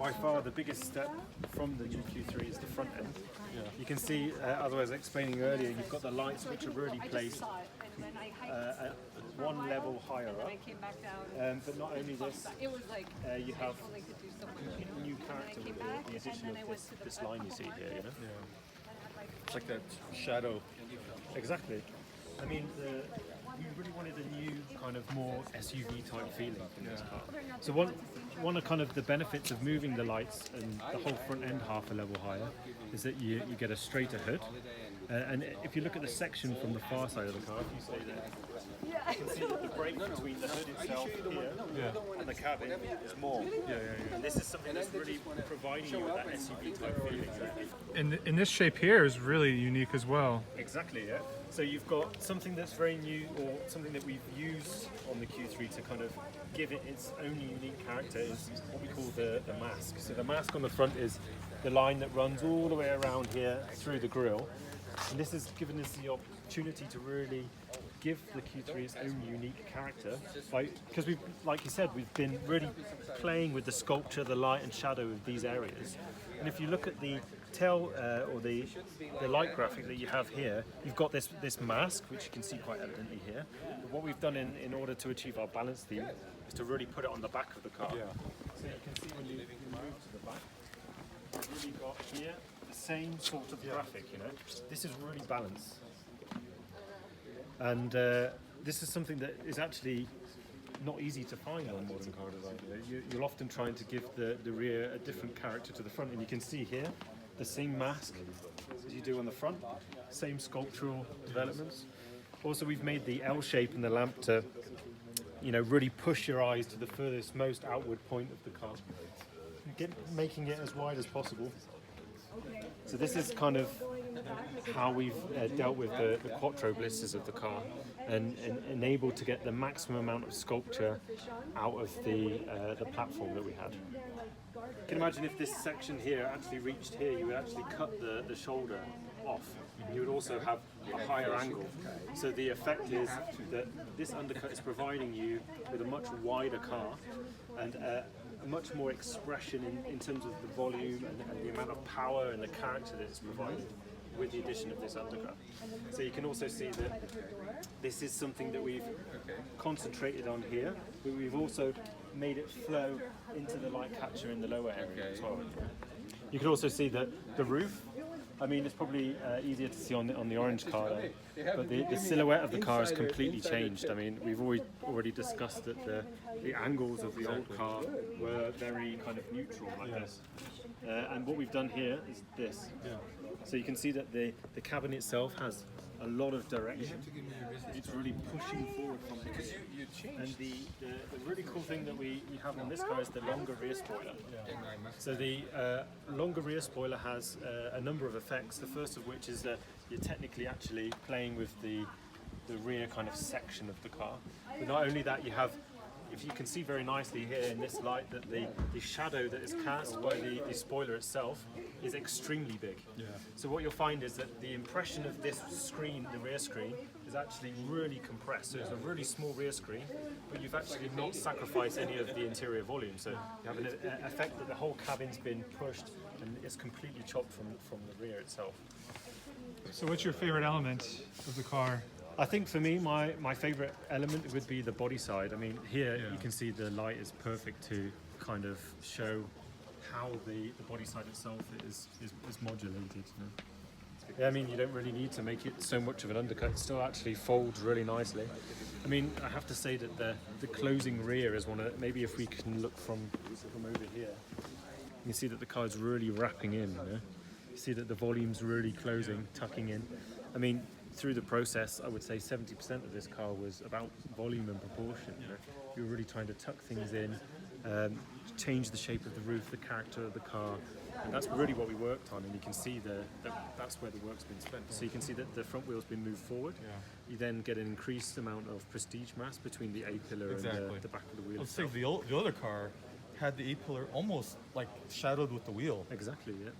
by far the biggest step from the new Q3 is the front end. Yeah. You can see, as I was explaining earlier, you've got the lights which are really placed at one level higher up. But not only this, you have a new character with the addition of this line you see here. You know? Yeah. It's like that shadow. Exactly. I mean, we really wanted a new kind of more SUV type feeling from this car. So one of kind of the benefits of moving the lights and the whole front end half a level higher is that you get a straighter hood. And if you look at the section from the far side of the car, if you stay there, you can see that the break between the hood itself here and the cabin is more. And this is something that's really providing you with that SUV type feeling. And this shape here is really unique as well. Exactly, yeah. So you've got something that's very new, or something that we've used on the Q3 to kind of give it its own unique character, is what we call the mask. So the mask on the front is the line that runs all the way around here through the grille. And this has given us the opportunity to really give the Q3 its own unique character, because we've, like you said, we've been really playing with the sculpture, the light and shadow of these areas. And if you look at the tail or the light graphic that you have here, you've got this mask, which you can see quite evidently here. But what we've done in order to achieve our balance theme is to really put it on the back of the car. Yeah. So you can see when you move to the back, you've really got here the same sort of graphic, you know. This is really balanced. And this is something that is actually not easy to find on modern car design. You're often trying to give the rear a different character to the front, and you can see here the same mask as you do on the front, same sculptural developments. Also, we've made the L shape in the lamp to, you know, really push your eyes to the furthest, most outward point of the car, making it as wide as possible. So this is kind of how we've dealt with the quattro blisters of the car and enabled to get the maximum amount of sculpture out of the platform that we had. You can imagine if this section here actually reached here, you would actually cut the shoulder off. You would also have a higher angle. So the effect is that this undercut is providing you with a much wider car and a much more expression in terms of the volume and the amount of power and the character that it's provided with the addition of this undercut. So you can also see that this is something that we've concentrated on here, but we've also made it flow into the light catcher in the lower area as well. You can also see that the roof, I mean, it's probably easier to see on the orange car there, but the silhouette of the car has completely changed. I mean, we've already discussed that the angles of the old car were very kind of neutral like this. And what we've done here is this. So you can see that the cabin itself has a lot of direction. It's really pushing forward from the and the really cool thing that we have on this car is the longer rear spoiler. So the longer rear spoiler has a number of effects. The first of which is that you're technically actually playing with the rear kind of section of the car. But not only that, you have, if you can see very nicely here in this light, that the shadow that is cast by the spoiler itself is extremely big. So what you'll find is that the impression of this screen, the rear screen, is actually really compressed. So it's a really small rear screen, but you've actually not sacrificed any of the interior volume. So you have an effect that the whole cabin's been pushed and it's completely chopped from the rear itself. So what's your favorite element of the car? I think for me, my favourite element would be the body side. I mean, here you can see the light is perfect to kind of show how the body side itself is modulated. You know? Yeah, I mean, you don't really need to make it so much of an undercut. It still actually folds really nicely. I mean, I have to say that the closing rear is one of, maybe if we can look from over here, you can see that the car is really wrapping in. You know? You see that the volume's really closing, tucking in. I mean, through the process, I would say 70% of this car was about volume and proportion. You know? You're really trying to tuck things in, change the shape of the roof, the character of the car, and that's really what we worked on. And you can see that's where the work's been spent. So you can see that the front wheel's been moved forward. You then get an increased amount of prestige mass between the A-pillar and the back of the wheel. Let's say the other car had the A-pillar almost like shadowed with the wheel. Exactly, yeah.